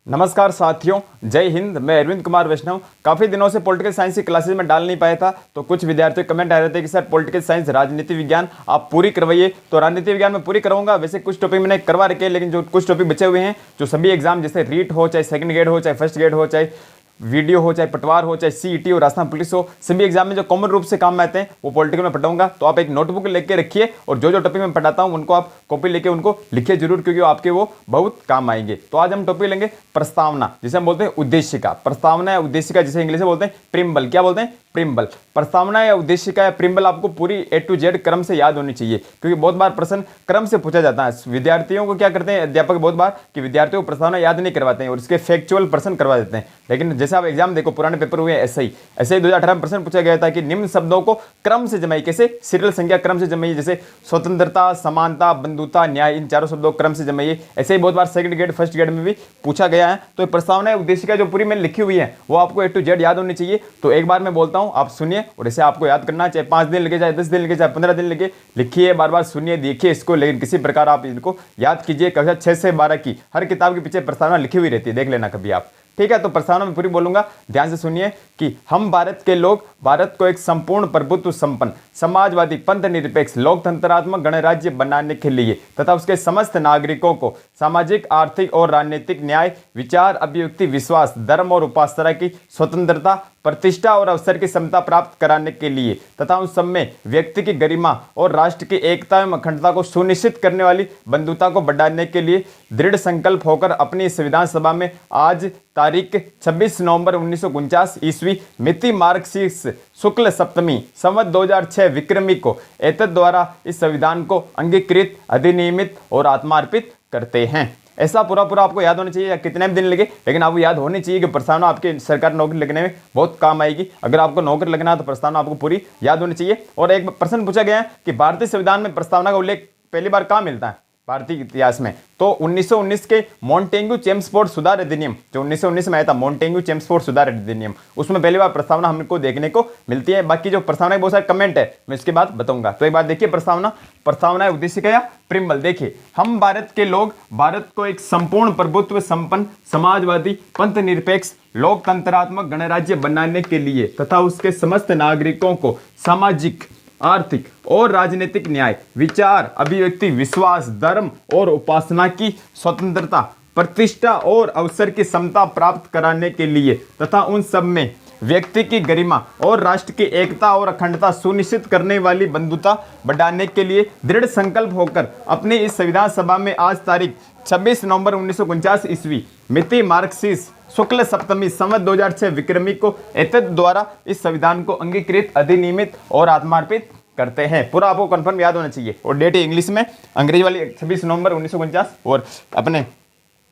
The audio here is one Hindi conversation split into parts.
नमस्कार साथियों, जय हिंद। मैं अरविंद कुमार वैष्णव। काफ़ी दिनों से पॉलिटिकल साइंस की क्लासेस में डाल नहीं पाया था, तो कुछ विद्यार्थी कमेंट आ रहे थे कि सर पॉलिटिकल साइंस राजनीति विज्ञान आप पूरी करवाइए। तो राजनीति विज्ञान में पूरी करवाऊंगा। वैसे कुछ टॉपिक मैंने करवा रखे हैं, लेकिन जो कुछ टॉपिक बचे हुए हैं, जो सभी एग्जाम जैसे रीट हो, चाहे सेकंड ग्रेड हो, चाहे फर्स्ट ग्रेड हो, चाहे वीडियो हो, चाहे पटवार हो, चाहे सीईटी हो, राजस्थान पुलिस हो, सभी एग्जाम में जो कॉमन रूप से काम में आते हैं वो पॉलिटिकल में पढ़ाऊंगा। तो आप एक नोटबुक लेके रखिए और जो जो टॉपिक मैं पढ़ाता हूं उनको आप कॉपी लेके उनको लिखिए जरूर, क्योंकि आपके वो बहुत काम आएंगे। तो आज हम टॉपिक लेंगे प्रस्तावना, जिसे हम बोलते हैं उद्देशिका। प्रस्तावना या उद्देशिका जिसे इंग्लिश में बोलते हैं प्रिम्बल। क्या बोलते हैं? प्रिम्बल। प्रस्तावना या उद्देशिका या प्रिम्बल आपको पूरी ए टू जेड क्रम से याद होनी चाहिए, क्योंकि बहुत बार प्रश्न क्रम से पूछा जाता है। विद्यार्थियों को क्या करते हैं अध्यापक बहुत बार कि विद्यार्थियों को प्रस्तावना याद नहीं करवाते हैं और इसके फैक्चुअल प्रश्न करवा देते हैं। लेकिन जैसे आप एग्जाम देखो, पुराने पेपर हुए ऐसे ही 2018 में प्रश्न पूछा गया था कि निम्न शब्दों को क्रम से जमाइए। कैसे? सीरियल संख्या क्रम से जमाइए, जैसे स्वतंत्रता, समानता, बंधुता, न्याय, इन चारों शब्दों को क्रम से जमाइए। ऐसे ही बहुत बार सेकंड ग्रेड फर्स्ट ग्रेड में भी पूछा गया है। तो प्रस्तावना उद्देशिका जो पूरी मैंने लिखी हुई है वो आपको ए टू जेड याद होनी चाहिए। तो एक बार मैं बोलता हूं, आप सुनिए और इसे आपको याद करना, चाहे 5 दिन लगे, चाहे 10 दिन लगे, चाहे 15 दिन लगे, लिखिए, बार बार सुनिए, देखिए इसको, लेकिन किसी प्रकार आप इनको याद कीजिए। कक्षा 6 से 12 की हर किताब के पीछे प्रस्तावना लिखी हुई रहती है, देख लेना कभी आप। ठीक है, तो प्रस्तावना में पूरी बोलूंगा, ध्यान से सुनिए कि हम भारत के लोग भारत को एक संपूर्ण प्रभुत्व संपन्न समाजवादी पंथ निरपेक्ष लोकतंत्रात्मक गणराज्य बनाने के लिए तथा उसके समस्त नागरिकों को सामाजिक, आर्थिक और राजनीतिक न्याय, विचार, अभिव्यक्ति, विश्वास, धर्म और उपासना की स्वतंत्रता, प्रतिष्ठा और अवसर की समता प्राप्त कराने के लिए तथा उन सब में व्यक्ति की गरिमा और राष्ट्र की एकता एवं अखंडता को सुनिश्चित करने वाली बंधुता को बढ़ाने के लिए दृढ़ संकल्प होकर अपनी संविधान सभा में आज तारीख 26 नवंबर 1949 ईस्वी मिति मार्क्सिस शुक्ल सप्तमी संवत 2006 विक्रमी को एतद द्वारा इस संविधान को अंगीकृत, अधिनियमित और आत्मार्पित करते हैं। ऐसा पूरा आपको याद होना चाहिए, या कितने भी दिन लगे, लेकिन आपको याद होनी चाहिए कि प्रस्तावना आपके सरकारी नौकरी लगने में बहुत काम आएगी। अगर आपको नौकरी लगना है तो प्रस्तावना आपको पूरी याद होनी चाहिए। और एक प्रश्न पूछा गया है कि भारतीय संविधान में प्रस्तावना का उल्लेख पहली बार कहाँ मिलता है भारतीय इतिहास में? तो 1919 के मॉन्टेग्यू चेम्सफोर्ड सुधार अधिनियम, जो 1919 में आया था, मॉन्टेग्यू चेम्सफोर्ड सुधार अधिनियम, उसमें पहली बार प्रस्तावना हमको देखने को मिलती है। बाकी जो प्रस्तावना के बहुत सारे कमेंट है, मैं इसके बाद बताऊंगा। तो एक बात देखिए, प्रस्तावना उद्देशिका या प्रिम्बल। देखिए, हम भारत के लोग भारत को एक संपूर्ण प्रभुत्व संपन्न समाजवादी पंथ निरपेक्ष लोकतंत्रात्मक गणराज्य बनाने के लिए तथा उसके समस्त नागरिकों को सामाजिक, आर्थिक और राजनीतिक न्याय, विचार, अभिव्यक्ति, विश्वास, धर्म और उपासना की स्वतंत्रता, प्रतिष्ठा और अवसर की समता प्राप्त कराने के लिए तथा उन सब में व्यक्ति की गरिमा और राष्ट्र की एकता और अखंडता सुनिश्चित करने वाली बंधुता बढ़ाने के लिए दृढ़ संकल्प होकर अपनी इस संविधान सभा में आज तारीख 26 नवंबर 1949 ईस्वी मिति मार्क्सिस शुक्ल सप्तमी संवत 2006 विक्रमी को एतद द्वारा इस संविधान को अंगीकृत, अधिनियमित और आत्मार्पित करते हैं। पूरा आपको कंफर्म याद होना चाहिए। और डेट इंग्लिश में, अंग्रेजी वाली 26 नवंबर 1949 और अपने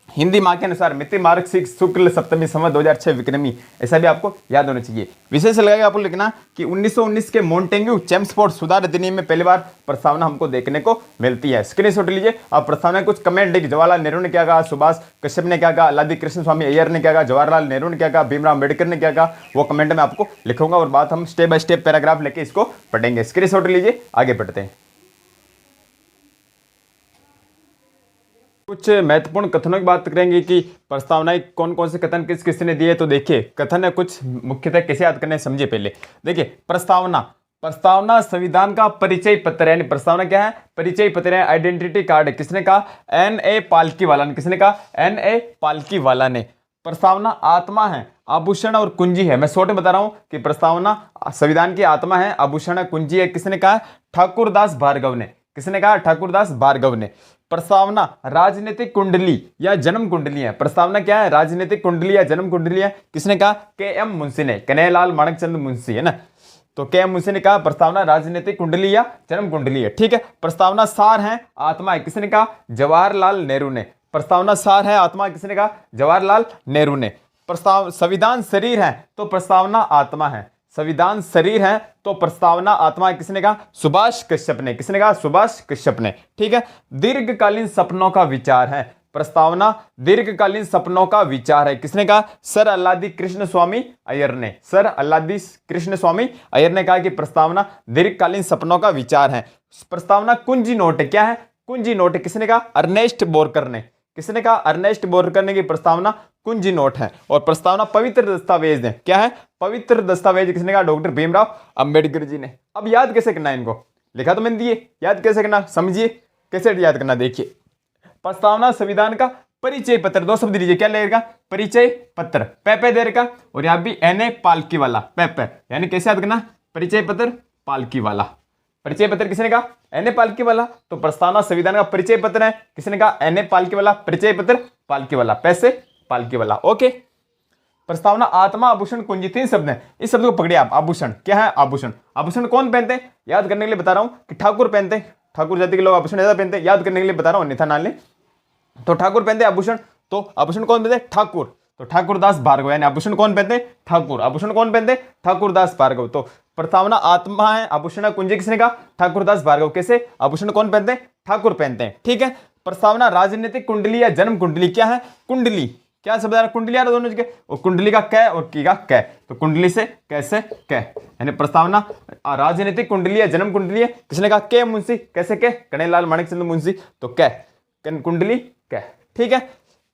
हिंदी माह के अनुसार मिति मार्क्सिस शुक्ल सप्तमी संवत 2006 विक्रमी, ऐसा भी आपको याद होना चाहिए। विशेष लगेगा आपको लिखना कि 1919 के मॉन्टेग्यू चेम्सफोर्ड सुधार अधिनियम में पहली बार प्रस्तावना हमको देखने को मिलती है। स्क्रीनशॉट लीजिए। अब प्रस्तावना कुछ कमेंट देखिए। जवाहरलाल नेहरू ने क्या कहा, सुभाष कश्यप ने क्या कहा, अल्लादी कृष्ण स्वामी अय्यर ने क्या कहा, जवाहरलाल नेहरू ने क्या कहा, भीमराव अम्बेडकर ने क्या कहा, वो कमेंट में आपको लिखूंगा और बात हम स्टेप बाय स्टेप पैराग्राफ लेके इसको पढ़ेंगे। स्क्रीनशॉट लीजिए, आगे बढ़ते हैं। कुछ महत्वपूर्ण कथनों की बात करेंगे कि प्रस्तावनाएं कौन कौन से कथन किस किसने दिए। तो देखिए, कथन है कुछ मुख्यतः कैसे याद करने समझिए। पहले देखिए, प्रस्तावना संविधान का परिचय पत्र है। प्रस्तावना क्या है? परिचय पत्र है, आइडेंटिटी कार्ड है। किसने कहा? N.A. पालकीवाला ने। किसने कहा? N.A. पालकीवाला ने। प्रस्तावना आत्मा है, आभूषण और कुंजी है। मैं शॉर्ट में बता रहा हूं कि प्रस्तावना संविधान की आत्मा है, आभूषण है, कुंजी है। किसने कहा? ठाकुरदास भार्गव ने। किसने कहा? ठाकुरदास भार्गव ने। प्रस्तावना राजनीतिक कुंडली या जन्म कुंडली है। प्रस्तावना क्या है? राजनीतिक कुंडली या जन्म कुंडली है। किसने कहा? के.एम. मुंशी ने, कन्हैयालाल माणकचंद मुंशी, है ना। तो के.एम. मुंशी ने कहा प्रस्तावना राजनीतिक कुंडली या जन्म कुंडली है। ठीक है। प्रस्तावना सार है, आत्मा है। किसने कहा? जवाहरलाल नेहरू ने। प्रस्तावना सार है, आत्मा, किसने कहा? जवाहरलाल नेहरू ने। संविधान शरीर है तो प्रस्तावना आत्मा है। संविधान शरीर है तो प्रस्तावना आत्मा, किसने कहा? सुभाष कश्यप ने। किसने कहा? सुभाष कश्यप ने। ठीक है। दीर्घकालीन सपनों का विचार है। प्रस्तावना दीर्घकालीन सपनों का विचार है। किसने कहा? सर अल्लादी कृष्ण स्वामी अय्यर ने। सर अल्लादी कृष्ण स्वामी अय्यर ने कहा कि प्रस्तावना दीर्घकालीन सपनों का विचार है। प्रस्तावना कुंजी नोट है। क्या है? कुंजी नोट है। किसने कहा? अर्नेस्ट बोरकर ने। किसने कहा? अर्नेस्ट बोरकर ने की प्रस्तावना कुंजी नोट है और प्रस्तावना पवित्र दस्तावेज है। क्या है? पवित्र दस्तावेज। किसने कहा? डॉक्टर भीमराव अंबेडकर जी ने। अब याद कैसे करना है इनको? लिखा तो मैंने दिए, याद कैसे करना समझिए, कैसे याद करना देखिए। प्रस्तावना संविधान का परिचय पत्र, दो शब्द लीजिए, क्या लगेगा? परिचय पत्र, पेपे देर का, और यहाँ भी एन पालकी वाला पेपे, यानी कैसे याद करना? परिचय पत्र पालकी वाला। परिचय पत्र किसने कहा? एन पालकी वाला। तो प्रस्तावना संविधान का परिचय पत्र है, किसने कहा? एन पालकी वाला। परिचय पत्र पालकी वाला, पैसे पालकी वाला। ओके। प्रस्तावना आत्मा आभूषण कुंजी, 3 शब्द हैं, इस शब्द को पकड़िए आप। आभूषण क्या है? आभूषण। आभूषण कौन पहनते हैं? याद करने के लिए बता रहा हूं कि ठाकुर पहनते हैं, ठाकुर जाति के लोग आभूषण ज्यादा पहनते हैं, याद करने के लिए बता रहा हूं, अन्यथा ना ले। तो ठाकुर पहनते हैं आभूषण, तो आभूषण कौन पहनते हैं? ठाकुर। तो ठाकुरदास भार्गव, यानी आभूषण कौन पहनते हैं? ठाकुर। आभूषण कौन पहनते हैं? ठाकुरदास भार्गव। तो प्रस्तावना आत्मा है, आभूषण कुंजी किसने कहा? ठाकुरदास भार्गव। कैसे? आभूषण कौन पहनते हैं? ठाकुर पहनते हैं। ठीक है। प्रस्तावना राजनीतिक कुंडली या जन्म कुंडली, क्या है? कुंडली। क्या शब्द आ रहा? कुंडली आ रहा दोनों जगह, और कुंडली का कै और की का कै, तो कुंडली से कैसे कै, यानी प्रस्तावना राजनीतिक कुंडली या जन्म कुंडली है, किसने कहा? के मुंशी। कैसे के? कन्हैयालाल माणिकचंद मुंशी। तो कै कुंडली कै। ठीक है।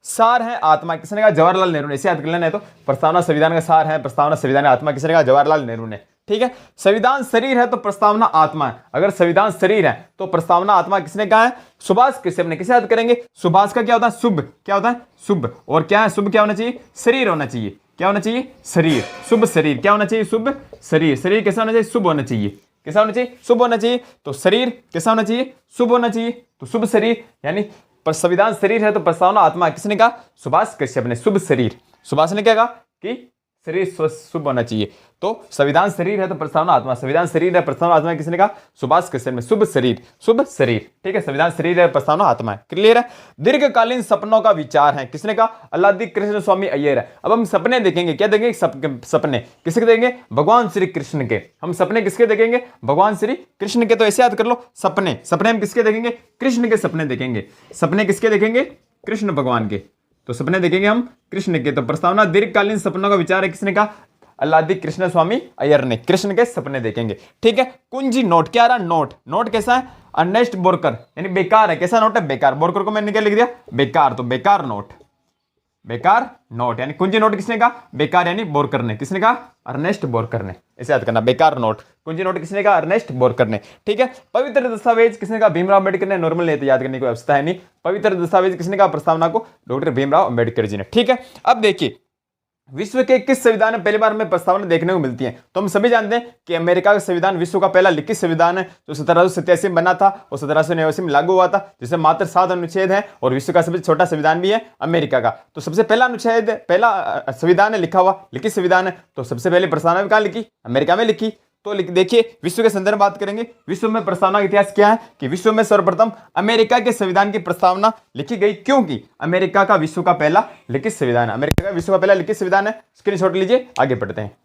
सार है आत्मा, किसने कहा? जवाहरलाल नेहरू ने। इसे याद कर लेना है। तो प्रस्तावना संविधान का सार है, प्रस्तावना संविधान आत्मा, किसने कहा? जवाहरलाल नेहरू ने। ठीक है। संविधान शरीर है तो प्रस्तावना आत्मा है। अगर संविधान शरीर है तो प्रस्तावना आत्मा किसने कहा है? सुभाष कश्यप ने। किसे याद करेंगे? सुभाष का क्या होता है? शुभ। क्या होता है? शुभ। और क्या है? शुभ क्या होना चाहिए? शरीर होना चाहिए। क्या होना चाहिए? शरीर। शुभ शरीर। क्या होना चाहिए? शुभ शरीर। शरीर कैसा होना चाहिए? शुभ होना चाहिए। कैसा होना चाहिए? शुभ होना चाहिए। तो शरीर कैसा होना चाहिए? शुभ होना चाहिए। तो शुभ शरीर, यानी पर संविधान शरीर है तो प्रस्तावना आत्मा, किसने कहा? सुभाष कश्यप ने। शुभ शरीर। सुभाष ने क्या कहा? कि शरीर शुभ होना चाहिए। तो संविधान शरीर है तो प्रस्तावना आत्मा, संविधान शरीर है प्रस्तावना आत्मा, किसने कहा? सुभाष कश्यप ने। शुभ शरीर, शुभ शरीर। ठीक है। संविधान शरीर है, प्रस्तावना आत्मा है। क्लियर है। दीर्घकालीन सपनों का विचार है, किसने कहा? अल्लादी कृष्ण स्वामी अय्यर है। अब हम सपने देखेंगे, क्या देखेंगे? सपने किसके देखेंगे? भगवान श्री कृष्ण के। हम सपने किसके देखेंगे? भगवान श्री कृष्ण के। तो ऐसे याद कर लो, सपने, सपने हम किसके देखेंगे? कृष्ण के सपने देखेंगे। सपने किसके देखेंगे? कृष्ण भगवान के। तो सपने देखेंगे हम कृष्ण के। तो प्रस्तावना दीर्घकालीन सपनों का विचार है, किसने कहा? अल्लादी कृष्ण स्वामी अय्यर ने। कृष्ण के सपने देखेंगे। ठीक है। कुंजी नोट, क्या रहा? नोट। नोट कैसा है? अर्नेस्ट बोरकर, यानी बेकार है। कैसा नोट है? बेकार। बोरकर को मैंने क्या लिख दिया? बेकार। तो बेकार नोट, बेकार नोट, यानी कुंजी नोट किसने कहा? बेकार, यानी बोरकर ने। किसने कहा? अर्नेस्ट बोरकर ने। इसे याद करना, बेकार नोट। कुंजी नोट किसने कहा? अर्नेस्ट बोरकर ने। ठीक है। पवित्र दस्तावेज किसने कहा? भीमराव अंबेडकर ने। नॉर्मल नहीं तो याद करने की आवश्यकता है नहीं। पवित्र दस्तावेज किसने कहा? प्रस्तावना को डॉक्टर भीमराव अंबेडकर जी ने। ठीक है। अब देखिए, विश्व के किस संविधान में पहली बार में प्रस्तावना देखने को मिलती है? तो हम सभी जानते हैं कि अमेरिका का संविधान विश्व का पहला लिखित संविधान है, जो 1787 में बना था और 1789 में लागू हुआ था, जिसमें मात्र 7 अनुच्छेद हैं और विश्व का सबसे छोटा संविधान भी है अमेरिका का। तो सबसे पहला अनुच्छेद, पहला संविधान है लिखा हुआ, लिखित संविधान है। तो सबसे पहले प्रस्तावना कहाँ लिखी? अमेरिका में लिखी। तो देखिए, विश्व के संदर्भ में बात करेंगे। विश्व में प्रस्तावना का इतिहास क्या है कि विश्व में सर्वप्रथम अमेरिका के संविधान की प्रस्तावना लिखी गई, क्योंकि अमेरिका का विश्व का पहला लिखित संविधान है। अमेरिका का विश्व का पहला लिखित संविधान है। स्क्रीनशॉट लीजिए, आगे बढ़ते हैं।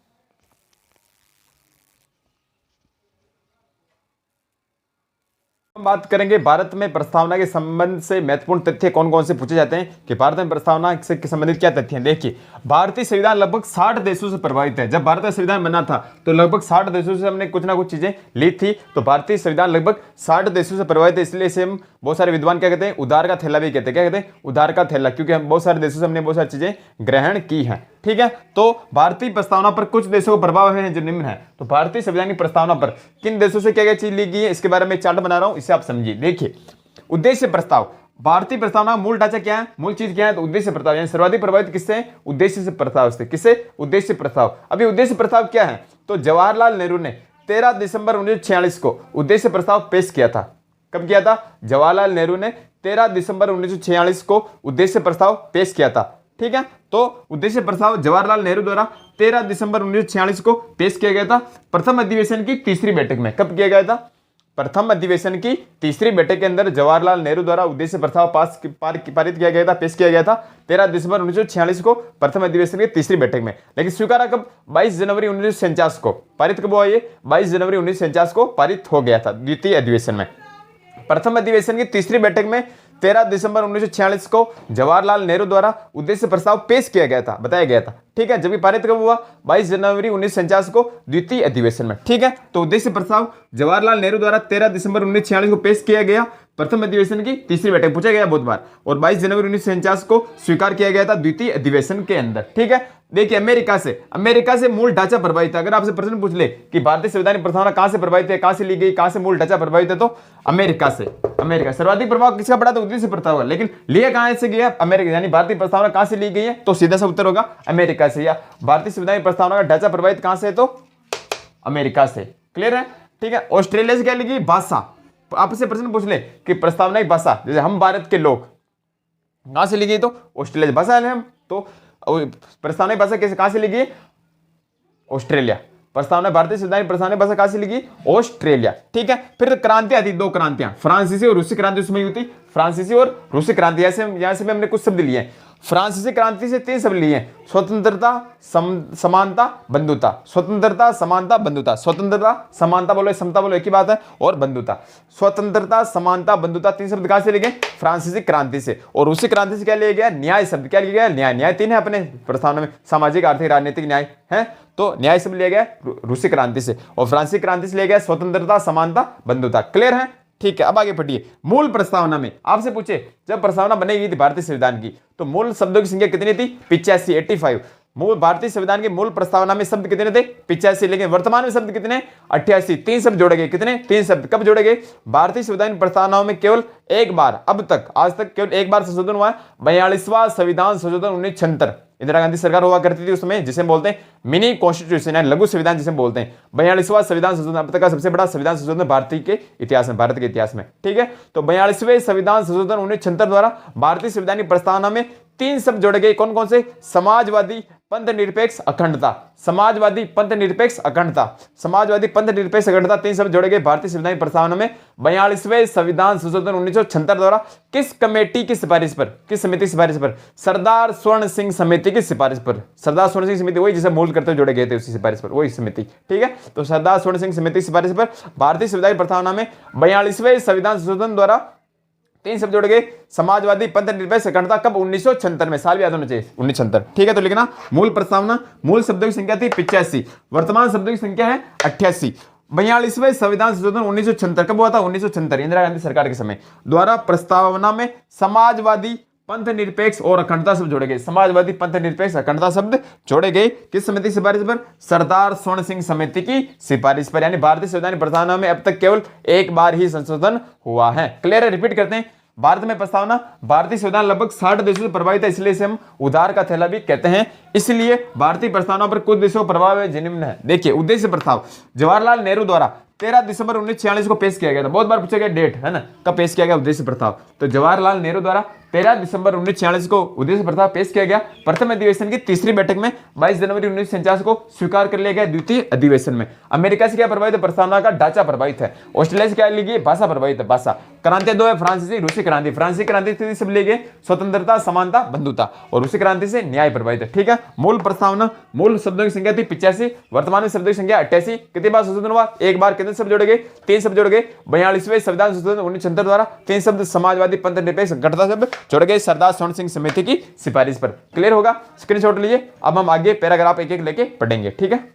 हम बात करेंगे भारत में प्रस्तावना के संबंध से महत्वपूर्ण तथ्य कौन कौन से पूछे जाते हैं कि भारत में प्रस्तावना से संबंधित क्या तथ्य हैं। देखिए, भारतीय संविधान लगभग 60 देशों से प्रभावित है। जब भारत का संविधान बना था तो लगभग 60 देशों से हमने कुछ ना कुछ चीजें ली थी। तो भारतीय संविधान लगभग 60 देशों से प्रभावित है, इसलिए इसे हम बहुत सारे विद्वान क्या कहते हैं? उधार का थैला भी कहते हैं। क्या कहते हैं? उधार का थैला, क्योंकि हम बहुत सारे देशों से हमने बहुत सारी चीजें ग्रहण की हैं। ठीक है। तो भारतीय प्रस्तावना पर कुछ देशों का प्रभाव है जो निम्न है। तो भारतीय संविधान की प्रस्तावना पर किन देशों से क्या क्या चीज ली गई है, इसके बारे में चार्ट बना रहा हूं, इसे आप समझिए। देखिए, उद्देश्य प्रस्ताव। भारतीय प्रस्तावना मूल ढांचा क्या है? मूल चीज क्या है? तो उद्देश्य प्रस्ताव, यानी सर्वाधिक प्रभावित किससे है? उद्देश्य से प्रस्ताव से। किससे? उद्देश्य प्रस्ताव। अभी उद्देश्य प्रस्ताव क्या है? तो जवाहरलाल नेहरू ने 13 दिसंबर 1946 को उद्देश्य प्रस्ताव पेश किया था। कब किया था? जवाहरलाल नेहरू ने 13 दिसंबर 1946 को उद्देश्य प्रस्ताव पेश किया था। ठीक है। तो उद्देश्य प्रस्ताव जवाहरलाल नेहरू द्वारा 13 दिसंबर 1946 को पेश किया गया था, प्रथम अधिवेशन की तीसरी बैठक में। कब किया गया था? प्रथम अधिवेशन की तीसरी बैठक के अंदर जवाहरलाल नेहरू द्वारा उद्देश्य प्रस्ताव पारित किया गया था, पेश किया गया था 13 दिसंबर 1946 को प्रथम अधिवेशन की तीसरी बैठक में। लेकिन स्वीकारा कब? 22 जनवरी 1949 को। पारित कब हुआ ये? 22 जनवरी 1949 को पारित हो गया था द्वितीय अधिवेशन में। प्रथम अधिवेशन की तीसरी बैठक में 13 दिसंबर 1946 को जवाहरलाल नेहरू द्वारा उद्देश्य प्रस्ताव पेश किया गया था, बताया गया था। ठीक है। जबकि पारित कब हुआ? 22 जनवरी 1949 को द्वितीय अधिवेशन में। ठीक है। तो उद्देश्य प्रस्ताव जवाहरलाल नेहरू द्वारा 13 दिसंबर 1946 को पेश किया गया, प्रथम अधिवेशन की तीसरी बैठक, पूछा गया बहुत बार। और 22 जनवरी 1949 को स्वीकार किया गया था द्वितीय अधिवेशन के अंदर। ठीक है, देखिए अमेरिका से मूल ढांचा प्रभावित है। अगर आपसे प्रश्न पूछ ले कि भारतीय संवैधानिक प्रस्तावना कहां से प्रभावित है, कहां से ली गई, कहां से मूल ढांचा प्रभावित है, तो अमेरिका से। अमेरिका सर्वाधिक प्रभाव किसका पड़ा, तो उद्देश्य प्रस्ताव होगा, लेकिन लिया कहां से गया, अमेरिका, यानी भारतीय प्रस्तावना कहां से ली गई है, तो सीधा सा उत्तर होगा अमेरिका से। या भारतीय संवैधानिक प्रस्तावना का ढांचा प्रभावित कहां से है, तो अमेरिका से। क्लियर है, ठीक है। ऑस्ट्रेलिया से क्या ली गई, भाषा। आपसे प्रश्न पूछ ले कि प्रस्तावना की भाषा, जैसे हम भारत के लोग, कहां से ली गई, तो ऑस्ट्रेलिया भाषा है हम, तो प्रस्तावना की भाषा कैसे कहां से ली गई, ऑस्ट्रेलिया। प्रस्तावना भारतीय संवैधानिक प्रस्तावना की भाषा कहां से ली गई, ऑस्ट्रेलिया। ठीक है, फिर क्रांति आती, दो क्रांतियां, फ्रांसीसी और रूसी क्रांति उसमें होती, फ्रांसीसी और रूसी क्रांति। यहां से हमने कुछ शब्द लिए। फ्रांसीसी क्रांति से 3 शब्द लिए, स्वतंत्रता, समानता, बंधुता। स्वतंत्रता, समानता, बंधुता। स्वतंत्रता, समानता बोलो, समता बोलो, एक ही बात है, और बंधुता। स्वतंत्रता, समानता, बंधुता, 3 शब्द कहां से लिए गए, फ्रांसीसी क्रांति से। और रूसी क्रांति से क्या लिया गया, न्याय शब्द। क्या लिया गया, न्याय। न्याय 3 है अपने प्रस्तावना में, सामाजिक, आर्थिक, राजनीतिक न्याय है, तो न्याय शब्द लिया गया रूसी क्रांति से। और फ्रांसीसी क्रांति से लिया गया स्वतंत्रता, समानता, बंधुता। क्लियर है, ठीक है। अब आगे पढ़िए। मूल प्रस्तावना में आपसे पूछे, जब प्रस्तावना बनी गई थी भारतीय संविधान की, तो मूल शब्दों की संख्या कितनी थी, 85। मूल भारतीय संविधान की मूल प्रस्तावना में शब्द कितने थे, 85, लेकिन वर्तमान में शब्द कितने, 88। 3 शब्द जोड़े गए, कितने, 3 शब्द। कब जोड़े गए, भारतीय संविधान प्रस्तावनाओं में केवल एक बार, अब तक आज तक केवल एक बार संशोधन हुआ है, 42वां संविधान संशोधन 1976। इंदिरा गांधी सरकार हुआ करती थी उसमें, जिसे बोलते हैं मिनी कॉन्स्टिट्यूशन, लघु संविधान जिसे बोलते हैं। 42वां संविधान संशोधन अब तक का सबसे बड़ा संविधान संशोधन भारत के इतिहास में। ठीक है, तो 42वें संविधान संशोधन 1976 द्वारा भारतीय संविधान प्रस्तावना में 3 शब्द जोड़े गए। कौन कौन से, समाजवादी, पंथ निरपेक्ष, अखंडता। समाजवादी, पंथ निरपेक्ष, अखंडता। समाजवादी, पंथ निरपेक्ष, अखंडता, 3 शब्द जोड़े गए भारतीय संविधान प्रस्तावना में 42वें संविधान संशोधन 1976 द्वारा। किस कमेटी की सिफारिश पर, किस समिति की सिफारिश पर, सरदार स्वर्ण सिंह समिति की सिफारिश पर। सरदार स्वर्ण सिंह समिति वही जिसे मूल करते जोड़े गए थे, उसी सिफारिश पर, वही समिति। ठीक है, तो सरदार स्वर्ण सिंह समिति की सिफारिश पर भारतीय संविधान प्रस्तावना में 42वें संविधान संशोधन द्वारा 3 शब्द जोड़ गए, समाजवादी, पंथ निरपेक्ष, अखंडता। कब, 1976 में, साल भी याद होना चाहिए, 1976। ठीक है, तो लिखना मूल प्रस्तावना, मूल शब्दों की संख्या थी 85, वर्तमान शब्दों की संख्या है 88। 42वें संविधान संशोधन 1976 कब हुआ था, 1976, इंदिरा गांधी सरकार के समय द्वारा प्रस्तावना में समाजवादी, पंथ निरपेक्ष और अखंडता शब्द जोड़े गए। समाजवादी, पंथ निरपेक्ष, अखंडता शब्द जोड़े गए किस समिति की सिफारिश पर, सरदार स्वर्ण सिंह समिति की सिफारिश पर। यानी भारतीय संविधान प्रस्तावना में अब तक केवल एक बार ही संशोधन हुआ है। क्लियर है, रिपीट करते हैं। भारत में प्रस्तावना, भारतीय संविधान लगभग 60 देशों से प्रभावित है, इसलिए इसे हम उधार का थैला भी कहते हैं। इसलिए भारतीय प्रस्तावना पर कुछ देशों का प्रभाव है, जिनमें है, देखिए उद्देश्य प्रस्ताव जवाहरलाल नेहरू द्वारा 13 दिसंबर 1946 को पेश किया गया था। बहुत बार पूछा गया डेट, है ना, कब पेश किया गया उद्देश्य प्रस्ताव, तो जवाहरलाल नेहरू द्वारा 13 दिसंबर 1946 को उद्देश्य प्रस्ताव पेश किया गया। प्रथम अधिवेशन की तीसरी बैठक में 22 जनवरी 1949 को स्वीकार कर लिया गया। द्वितीय अधिवेशन में अमेरिका से क्या प्रभावित है, प्रस्तावना का ढांचा प्रभावित है। ऑस्ट्रेलिया से क्या ली गई, भाषा प्रभावित है, भाषा। क्रांति 2 है, फ्रांसीसी, रूसी क्रांति। फ्रांसीसी क्रांति सब ले गए, स्वतंत्रता, समानता, बंधुता। और रूसी क्रांति से न्याय प्रभावित है। ठीक है, मूल प्रस्तावना, मूल शब्दों की संख्या थी 85, वर्तमान में शब्दों की संख्या 88। कितनी बार संशोधन हुआ, एक बार। कितने शब्द जोड़े गए, 3 शब्द जोड़े गए। 42वें संविधान संशोधन 1976 द्वारा 3 शब्द समाजवादी, पंथ निरपेक्ष, अखंडता शब्द जोड़े गए सरदार स्वर्ण सिंह समिति की सिफारिश पर। क्लियर होगा, स्क्रीनशॉट लीजिए। अब हम आगे पैराग्राफ एक एक लेके पढ़ेंगे। ठीक है,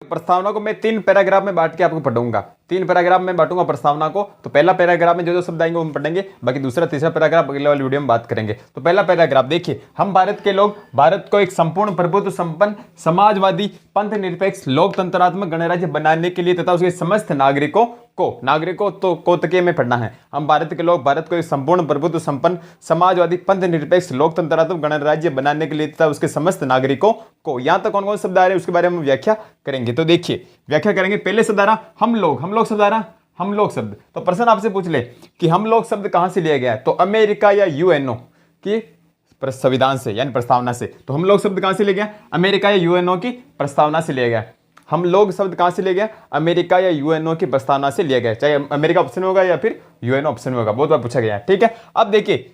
प्रस्तावना को मैं 3 पैराग्राफ में बांट के आपको पढ़ूंगा। 3 पैराग्राफ में बांटूंगा प्रस्तावना को। तो पहला पैराग्राफ में जो शब्द आएंगे वो हम पढ़ेंगे, बाकी दूसरा तीसरा पैराग्राफ अगले वाली वीडियो में बात करेंगे। तो पहला पैराग्राफ देखिए, हम भारत के लोग भारत को एक संपूर्ण प्रभुत्व संपन्न समाजवादी, पंथ निरपेक्ष, लोकतंत्रात्मक गणराज्य बनाने के लिए तथा उसके समस्त नागरिकों को तकिए में पढ़ना है। हम भारत के लोग भारत को एक संपूर्ण प्रभुत्व संपन्न समाजवादी, पंथ निरपेक्ष, लोकतंत्रात्मक गणराज्य बनाने के लिए तथा उसके समस्त नागरिकों को, यहां तक कौन कौन शब्द आ रहे हैं उसके बारे में व्याख्या करेंगे। तो देखिए व्याख्या करेंगे। पहले शब्द आ रहा हम लोग शब्द आ रहा, हम लोग शब्द। तो प्रश्न आपसे पूछ ले कि हम लोग शब्द कहां से लिया गया है, तो अमेरिका या यूएनओ की संविधान से, यानी प्रस्तावना से। तो हम लोग शब्द कहां से लिया गया, अमेरिका या यूएनओ की प्रस्तावना से लिया गया। हम लोग शब्द कहां से लिया गया, अमेरिका या यूएनओ की प्रस्तावना से लिया गया। चाहे अमेरिका ऑप्शन होगा या फिर यूएनओ ऑप्शन होगा, बहुत बार पूछा गया है। ठीक है, अब देखिए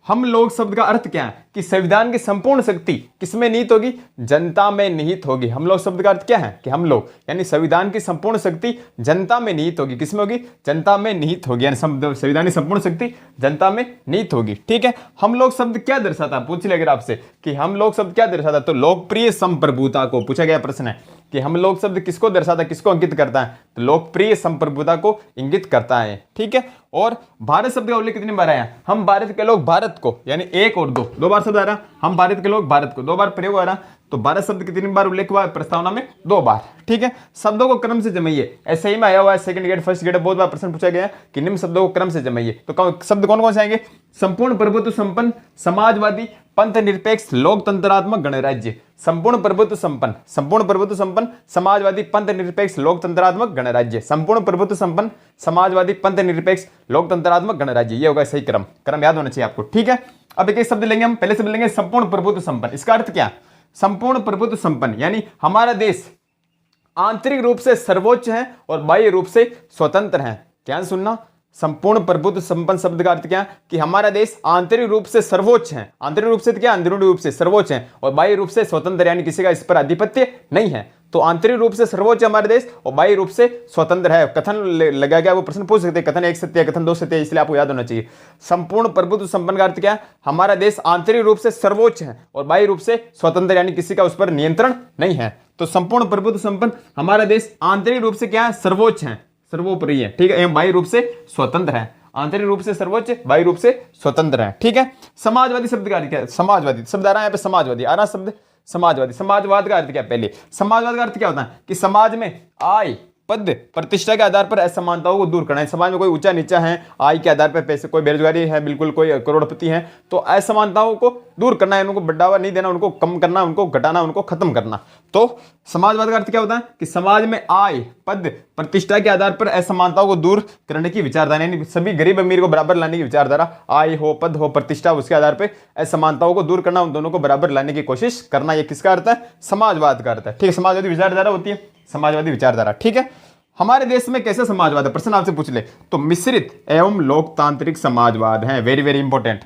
हम लोग शब्द का अर्थ क्या है कि संविधान की संपूर्ण शक्ति किसमें निहित होगी, जनता में निहित होगी। हम लोग शब्द का अर्थ क्या है कि हम लोग, यानी संविधान की संपूर्ण शक्ति जनता में निहित होगी। किसमें होगी, जनता में निहित होगी, यानी संविधान की संपूर्ण शक्ति जनता में निहित होगी। ठीक है, हम लोग शब्द क्या दर्शाता, पूछ ले अगर आपसे कि हम लोग शब्द क्या दर्शाता, तो लोकप्रिय संप्रभुता को पूछा गया प्रश्न है। कि हम लोग शब्द किसको दर्शाता है, किसको अंकित करता है, तो लोकप्रिय संप्रभुता को इंगित करता है। ठीक है, और भारत शब्द का उल्लेख कितनी बार आया, हम भारत के लोग भारत को, यानी एक और दो बार शब्द आ रहा, हम भारत के लोग भारत को, 2 बार प्रयोग आ रहा, तो भारत शब्द कितनी बार उल्लेख हुआ प्रस्तावना में, 2 बार। ठीक है, शब्दों को क्रम से जमाइए, ऐसे ही में आया हुआ है सेकंड ग्रेड फर्स्ट ग्रेड, बहुत बार प्रश्न पूछा गया कि निम्न शब्दों को क्रम से जमाइए, तो शब्द कौन कौन से आएंगे, संपूर्ण प्रभुत्व संपन्न, समाजवादी, पंथ निरपेक्ष, लोकतंत्रात्मक, गणराज्य। संपूर्ण प्रभुत्व संपन्न, संपूर्ण प्रभुत्व संपन्न, समाजवादी, पंथ निरपेक्ष, लोकतंत्रात्मक, गणराज्य। संपूर्ण प्रभुत्व संपन्न, समाजवादी, पंथ निरपेक्ष, लोकतंत्रात्मक, गणराज्य, ये होगा सही क्रम, क्रम याद होना चाहिए आपको। ठीक है, अब एक एक शब्द लेंगे हम, पहले शब्द लेंगे संपूर्ण प्रभुत्व संपन्न। इसका अर्थ क्या, संपूर्ण प्रभुत्व संपन्न यानी हमारा देश आंतरिक रूप से सर्वोच्च है और बाह्य रूप से स्वतंत्र है। ध्यान सुनना, संपूर्ण प्रभुत्व संपन्न शब्द का अर्थ क्या है कि हमारा देश आंतरिक रूप से सर्वोच्च है, आंतरिक रूप से क्या, अंदरूनी रूप से सर्वोच्च है, और बाह्य रूप से स्वतंत्र यानी किसी का इस पर आधिपत्य नहीं है। तो आंतरिक रूप से सर्वोच्च है हमारा देश और बाह्य रूप से स्वतंत्र है। कथन लगा गया, वो प्रश्न पूछ सकते हैं, कथन 1 सत्य है, कथन 2 सत्य है, इसलिए आपको याद होना चाहिए। संपूर्ण प्रभुत्व संपन्न का अर्थ क्या है, हमारा देश आंतरिक रूप से सर्वोच्च है और बाह्य रूप से स्वतंत्र यानी किसी का उस पर नियंत्रण नहीं है। तो संपूर्ण प्रभुत्व संपन्न, हमारा देश आंतरिक रूप से क्या है, सर्वोच्च है, सर्वोपरि है। ठीक है, एवं बाह्य रूप से स्वतंत्र है, आंतरिक रूप से सर्वोच्च, बाह्य रूप से स्वतंत्र है। ठीक है, समाजवादी शब्द का अर्थ क्या है, समाजवादी शब्द आ रहा है यहाँ पे, समाजवादी आ रहा शब्द, समाजवादी। समाजवाद का अर्थ क्या, पहले समाजवाद का अर्थ क्या होता है कि समाज में आय, पद, प्रतिष्ठा के आधार पर असमानताओं को दूर करना है। समाज में कोई ऊंचा नीचा है, आय के आधार पर पैसे, कोई बेरोजगारी है, बिल्कुल कोई करोड़पति है, तो असमानताओं को दूर करना है, उनको बढ़ावा नहीं देना, उनको कम करना, उनको घटाना, उनको खत्म करना। तो समाजवाद का अर्थ क्या होता है कि समाज में आय, पद, प्रतिष्ठा के आधार पर असमानताओं को दूर करने की विचारधारा, यानी सभी गरीब अमीर को बराबर लाने की विचारधारा, आय हो, पद हो, प्रतिष्ठा, उसके आधार पर असमानताओं को दूर करना, उन दोनों को बराबर लाने की कोशिश करना, ये किसका अर्थ है, समाजवाद का अर्थ है। ठीक है, समाजवादी विचारधारा होती है, समाजवादी विचारधारा। ठीक है, हमारे देश में कैसा समाजवाद है, प्रश्न आपसे पूछ ले तो मिश्रित एवं लोकतांत्रिक समाजवाद है, वेरी वेरी इंपॉर्टेंट।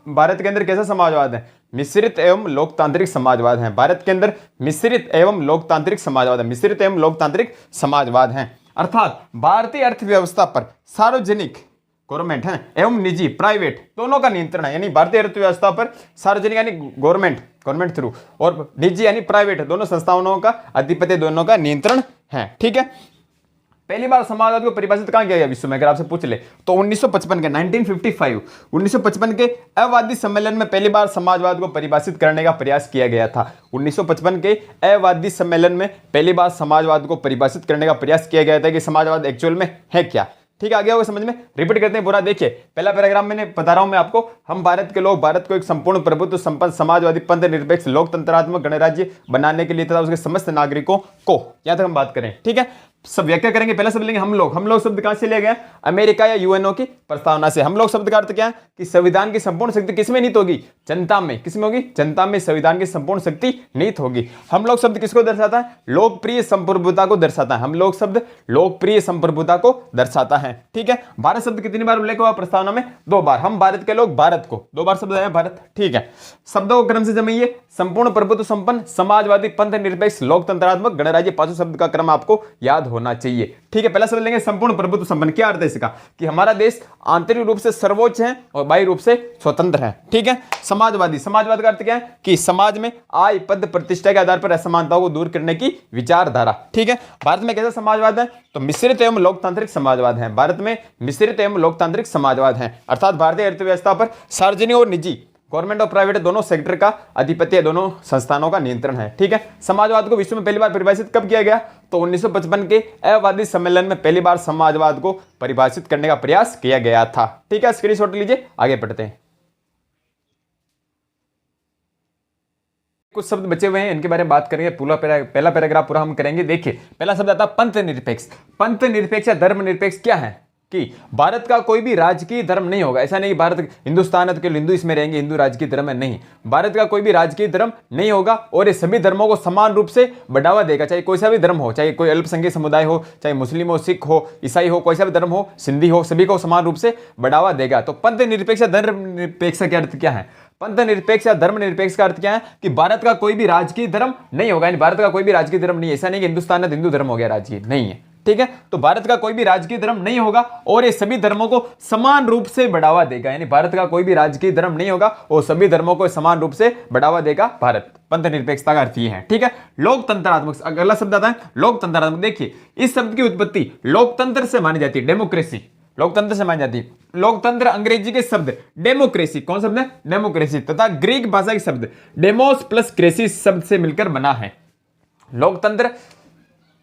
भारत के अंदर कैसा समाजवाद है, मिश्रित एवं लोकतांत्रिक समाजवाद है। भारत के अंदर मिश्रित एवं लोकतांत्रिक समाजवाद है, मिश्रित एवं लोकतांत्रिक समाजवाद है। अर्थात भारतीय अर्थव्यवस्था पर सार्वजनिक, गवर्नमेंट है, एवं निजी, प्राइवेट, दोनों का नियंत्रण है। यानी भारतीय अर्थव्यवस्था पर सार्वजनिक यानी गवर्नमेंट थ्रू, और निजी यानी प्राइवेट, दोनों संस्थानों का आधिपत्य, दोनों का नियंत्रण है। ठीक है, पहली बार समाजवाद को परिभाषित कहां किया गया विश्व में, अगर आपसे पूछ ले तो 1955 के 1955 के अवादी सम्मेलन में पहली बार समाजवाद को परिभाषित करने का प्रयास किया गया था। 1955 के अवादी सम्मेलन में पहली बार समाजवाद को परिभाषित करने का प्रयास किया गया था कि समाजवाद एक्चुअल में है क्या। ठीक है, आ गया होगा समझ में, रिपीट करते हैं पूरा। देखिए पहला पैराग्राफ मैंने बता रहा हूं मैं आपको, हम भारत के लोग भारत को एक संपूर्ण प्रभुत्व संपन्न, समाजवादी, पंथ निरपेक्ष, लोकतंत्रात्मक, गणराज्य बनाने के लिए तथा उसके समस्त नागरिकों को, यहां तक हम बात करें। ठीक है, सब व्याख्या करेंगे। पहला शब्द लेंगे हम लोग शब्द कहां से लिया गया, अमेरिका या यूएनओ की प्रस्तावना से। हम लोग शब्द का अर्थ क्या है कि संविधान की संपूर्ण शक्ति किसमें निहित होगी, जनता में। किसमें होगी, जनता में संविधान की संपूर्ण शक्ति निहित होगी। हम लोग शब्द किसको दर्शाता है, लोकप्रिय संप्रभुता को दर्शाता है। हम लोग शब्द लोकप्रिय संप्रभुता को दर्शाता है। ठीक है, भारत शब्द कितनी बार उल्लेख हुआ प्रस्तावना में, 2 बार। हम भारत के लोग भारत को, 2 बार शब्द आया भारत। ठीक है, शब्दों को क्रम से जमाइए, संपूर्ण प्रभुत्व संपन्न, समाजवादी, पंथ निरपेक्ष, लोकतंत्रात्मक, गणराज्य, 5 शब्द का क्रम आपको याद होना चाहिए। ठीक है, पहला शब्द लेंगे संपूर्ण प्रभुत्व संपन्न। क्या अर्थ है इसका कि हमारा देश आंतरिक रूप से सर्वोच्च है और बाह्य रूप से स्वतंत्र है। ठीक है, समाजवादी, समाजवाद का अर्थ क्या है कि समाज में आय, पद, प्रतिष्ठा के आधार पर असमानताओं को दूर करने की विचारधारा। ठीक है, भारत में कैसा समाजवाद है तो मिश्रित एवं लोकतांत्रिक समाजवाद है। भारत में मिश्रित एवं लोकतांत्रिक समाजवाद है, अर्थात भारतीय अर्थव्यवस्था पर सार्वजनिक और निजी, गवर्नमेंट और प्राइवेट दोनों सेक्टर का आधिपत्य, दोनों संस्थानों का नियंत्रण है। ठीक है, समाजवाद को विश्व में पहली बार परिभाषित कब किया गया तो 1955 के अवादी सम्मेलन में पहली बार समाजवाद को परिभाषित करने का प्रयास किया गया था। ठीक है, स्क्रीनशॉट लीजिए, आगे बढ़ते हैं। कुछ शब्द बचे हुए हैं, इनके बारे में बात करेंगे। पहला पैराग्राफ पूरा हम करेंगे। देखिए पहला शब्द आता है पंथ निरपेक्ष। पंथ निरपेक्ष या धर्म निरपेक्ष क्या है कि भारत का कोई भी राजकीय धर्म नहीं होगा। ऐसा नहीं कि भारत हिंदुस्तान है तो केवल हिंदू इसमें रहेंगे, हिंदू राजकीय धर्म है, नहीं। भारत का कोई भी राजकीय धर्म नहीं होगा और ये सभी धर्मों को समान रूप से बढ़ावा देगा, चाहे कोई सा भी धर्म हो, चाहे कोई अल्पसंख्यक समुदाय हो, चाहे मुस्लिम हो, सिख हो, ईसाई हो, कोई सा भी धर्म हो, सिंधी हो, सभी को समान रूप से बढ़ावा देगा। तो पंथ निरपेक्ष धर्म निरपेक्ष का अर्थ क्या है, पंथ निरपेक्ष या धर्म निरपेक्ष का अर्थ क्या है कि भारत का कोई भी राजकीय धर्म नहीं होगा, यानी भारत का कोई भी राजकीय धर्म नहीं है। ऐसा नहीं कि हिंदुस्तान है हिंदू धर्म हो गया राजकीय, नहीं है। ठीक है। तो भारत का कोई भी राजकीय धर्म नहीं होगा और ये सभी धर्मों को समान रूप से बढ़ावा देगा, यानी भारत का कोई भी राजकीय धर्म नहीं होगा और सभी धर्मों को समान रूप से बढ़ावा देगा भारत। पंथ निरपेक्षता का अर्थ ये है, ठीक है। लोकतंत्रात्मक, अगला शब्द आता है लोकतंत्रात्मक। देखिए इस शब्द की उत्पत्ति लोकतंत्र से मानी जाती है, डेमोक्रेसी, लोकतंत्र से मानी जाती है। लोकतंत्र अंग्रेजी के शब्द डेमोक्रेसी, कौन शब्द है, डेमोक्रेसी, तथा ग्रीक भाषा के शब्द डेमोस प्लस क्रेसी शब्द से मिलकर बना है। लोकतंत्र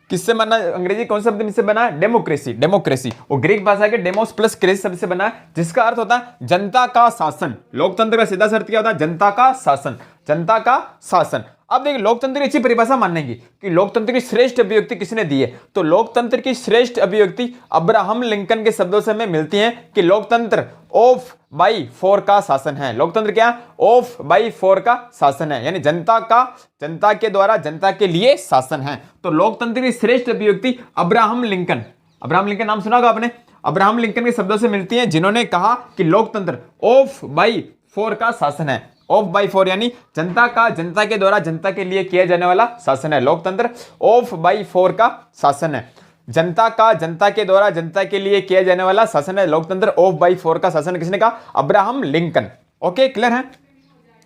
किससे बना, अंग्रेजी कौन शब्द से बना है, डेमोक्रेसी, डेमोक्रेसी, और ग्रीक भाषा के डेमोस प्लस क्रेसी शब्द से बना है, जिसका अर्थ होता है जनता का शासन। लोकतंत्र का सीधा अर्थ क्या होता है, जनता का शासन, जनता का शासन। अब देखिए लोकतंत्र की अच्छी परिभाषा मानेंगे कि लोकतंत्र की श्रेष्ठ अभिव्यक्ति किसने दी है, तो लोकतंत्र की श्रेष्ठ अभिव्यक्ति अब्राहम लिंकन के शब्दों से हमें मिलती है कि लोकतंत्र ऑफ बाई फोर का शासन है। लोकतंत्र क्या, ऑफ बाई फोर का शासन है, यानी जनता का, जनता के द्वारा जनता के लिए शासन है। तो लोकतंत्र की श्रेष्ठ अभिव्यक्ति अब्राहम लिंकन, अब्राहम लिंकन नाम सुना होगा आपने, अब्राहम लिंकन के शब्दों से मिलती है, जिन्होंने कहा कि लोकतंत्र ऑफ बाई फोर का शासन है। ऑफ बाई फोर यानी जनता का, जनता के द्वारा जनता के लिए किया जाने वाला शासन है। लोकतंत्र ऑफ बाई फोर का शासन है, जनता का, जनता के द्वारा जनता के लिए किया जाने वाला शासन है। लोकतंत्र ऑफ बाई फोर का शासन किसने कहा, अब्राहम लिंकन। ओके, क्लियर है।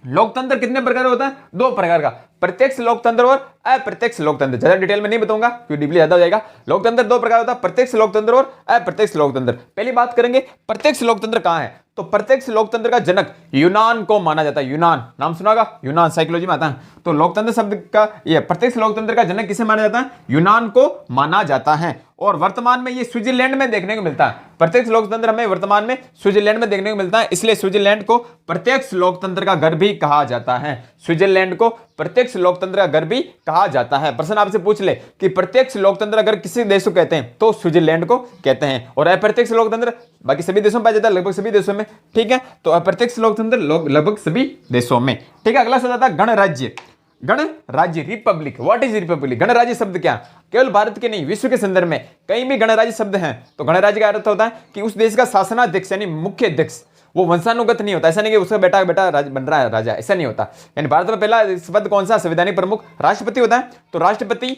लोकतंत्र कितने प्रकार का होता है, दो प्रकार का, प्रत्यक्ष लोकतंत्र और अप्रत्यक्ष लोकतंत्र। ज्यादा डिटेल में नहीं बताऊंगा क्योंकि डीपली ज्यादा हो जाएगा। लोकतंत्र दो प्रकार होता है, प्रत्यक्ष लोकतंत्र और अप्रत्यक्ष लोकतंत्र। पहली बात करेंगे प्रत्यक्ष लोकतंत्र कहां है, तो प्रत्यक्ष लोकतंत्र का जनक यूनान को माना जाता है। यूनान नाम सुना होगा, यूनान साइकोलॉजी में आता है। तो लोकतंत्र शब्द का, ये प्रत्यक्ष लोकतंत्र का जनक किसे माना जाता है, यूनान को माना जाता है। और वर्तमान में ये स्विट्जरलैंड में देखने को मिलता है। प्रत्यक्ष लोकतंत्र हमें वर्तमान में स्विट्जरलैंड में देखने को मिलता है, इसलिए स्विट्जरलैंड को प्रत्यक्ष लोकतंत्र का घर भी कहा जाता है। स्विट्जरलैंड को प्रत्यक्ष लोकतंत्र का घर भी कहा जाता है। प्रश्न आपसे पूछ ले कि प्रत्यक्ष लोकतंत्र अगर किसी देश को कहते हैं तो स्विट्जरलैंड को कहते हैं, और अप्रत्यक्ष लोकतंत्र बाकी सभी देशों में पाया जाता है, लगभग सभी देशों में, ठीक है। तो अप्रत्यक्ष लोकतंत्र लगभग सभी देशों में, ठीक है। अगला शब्द आता है गणराज्य। गणराज्य, रिपब्लिक, व्हाट इज रिपब्लिक। गणराज्य शब्द क्या, केवल भारत के नहीं विश्व के संदर्भ में कहीं भी गणराज्य शब्द हैं। तो गणराज्य का अर्थ होता है कि उस देश का शासनाध्यक्ष यानी मुख्य अध्यक्ष वो वंशानुगत नहीं होता। ऐसा नहीं कि उसका बेटा बेटा बन रहा है राजा, ऐसा नहीं होता। यानी भारत में पहला पद कौन सा, संवैधानिक प्रमुख राष्ट्रपति होता है। तो राष्ट्रपति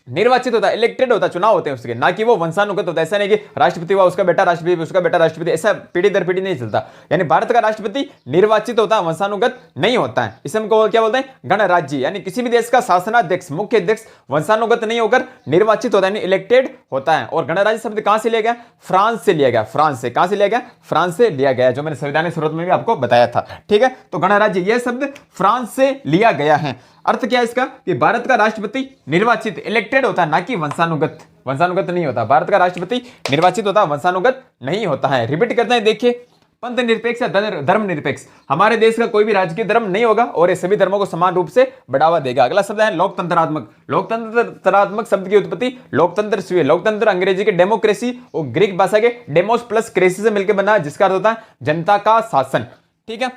निर्वाचित होता है, इलेक्टेड होता है, चुनाव होते हैं उसके, ना कि वो वंशानुगत होता है। ऐसा नहीं कि राष्ट्रपति हुआ उसका बेटा राष्ट्रपति, उसका बेटा राष्ट्रपति, ऐसा पीढ़ी दर पीढ़ी नहीं चलता। यानी भारत का राष्ट्रपति निर्वाचित होता है, वंशानुगत नहीं होता है। इसे हम क्या बोलते हैं, गणराज्य। यानी किसी भी देश का शासनाध्यक्ष मुख्य अध्यक्ष वंशानुगत नहीं होकर निर्वाचित होता है, यानी इलेक्टेड होता है। और गणराज्य शब्द कहां से लिया गया, फ्रांस से लिया गया। फ्रांस से, कहां से लिया गया, फ्रांस से लिया गया, जो मैंने संवैधानिक स्रोत में भी आपको बताया था, ठीक है। तो गणराज्य यह शब्द फ्रांस से लिया गया है। अर्थ क्या है इसका, कि भारत का राष्ट्रपति निर्वाचित इलेक्टेड होता है, ना कि वंशानुगत, वंशानुगत नहीं होता। भारत का राष्ट्रपति निर्वाचित होता है, वंशानुगत नहीं होता है। रिपीट करते हैं, देखिए पंथ निरपेक्ष या धर्म निरपेक्ष, हमारे देश का कोई भी राजकीय धर्म नहीं होगा और ये सभी धर्मों को समान रूप से बढ़ावा देगा। अगला शब्द है लोकतंत्रात्मक। लोकतंत्रात्मक शब्द की उत्पत्ति लोकतंत्र से, लोकतंत्र अंग्रेजी के डेमोक्रेसी और ग्रीक भाषा के डेमोस प्लस क्रेसी से मिलकर बना, जिसका अर्थ होता है जनता का शासन, ठीक है।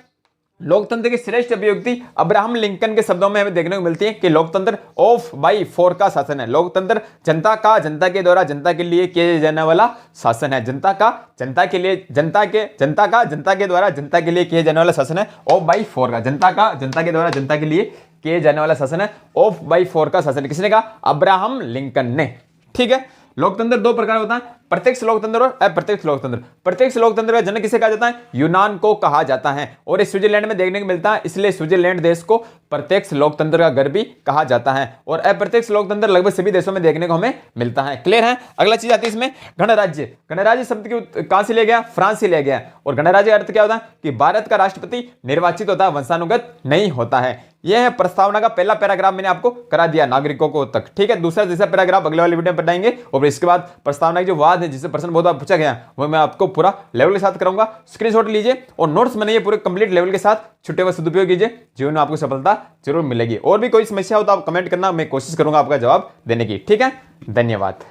लोकतंत्र की श्रेष्ठ अभिव्यक्ति अब्राहम लिंकन के शब्दों में हमें देखने को मिलती है कि लोकतंत्र ऑफ बाई फोर का शासन है। लोकतंत्र जनता का, जनता के द्वारा जनता के लिए किए जाने वाला शासन है। जनता का, जनता के लिए, जनता का, जनता के द्वारा जनता के लिए किए जाने वाला शासन है। ऑफ बाई फोर का, जनता का, जनता के द्वारा जनता के लिए किए जाने वाला शासन है। ऑफ बाई फोर का शासन किसने कहा, अब्राहम लिंकन ने, ठीक है। लोकतंत्र दो प्रकार होता है, प्रत्यक्ष लोकतंत्र और अप्रत्यक्ष लोकतंत्र। प्रत्यक्ष लोकतंत्र का जनक किसे कहा जाता है, यूनान को कहा जाता है, और ये स्विट्जरलैंड में देखने को मिलता है, इसलिए स्विट्जरलैंड देश को प्रत्यक्ष लोकतंत्र का घर भी कहा जाता है। और अप्रत्यक्ष लोकतंत्र लगभग सभी देशों में देखने को हमें मिलता है। क्लियर है। अगला चीज आती है इसमें गणराज्य। गणराज्य शब्द की कहां से लिया गया, फ्रांस से लिया गया। और गणराज्य अर्थ क्या होता है कि भारत का राष्ट्रपति निर्वाचित होता है, वंशानुगत नहीं होता है। यह है प्रस्तावना का पहला पैराग्राफ, मैंने आपको करा दिया नागरिकों को तक, ठीक है। दूसरा तीसरा पैराग्राफ अगले वाले वीडियो में पढ़ाएंगे, और इसके बाद प्रस्तावना की जो वाद है, जिससे प्रश्न बहुत बार पूछा गया, वो मैं आपको पूरा लेवल के साथ कराऊंगा। स्क्रीनशॉट लीजिए और नोट्स बनाइए पूरे कंप्लीट लेवल के साथ, छुट्टे का सदुपयोग कीजिए, जीवन में आपको सफलता जरूर मिलेगी। और भी कोई समस्या हो तो आप कमेंट करना, मैं कोशिश करूंगा आपका जवाब देने की, ठीक है। धन्यवाद।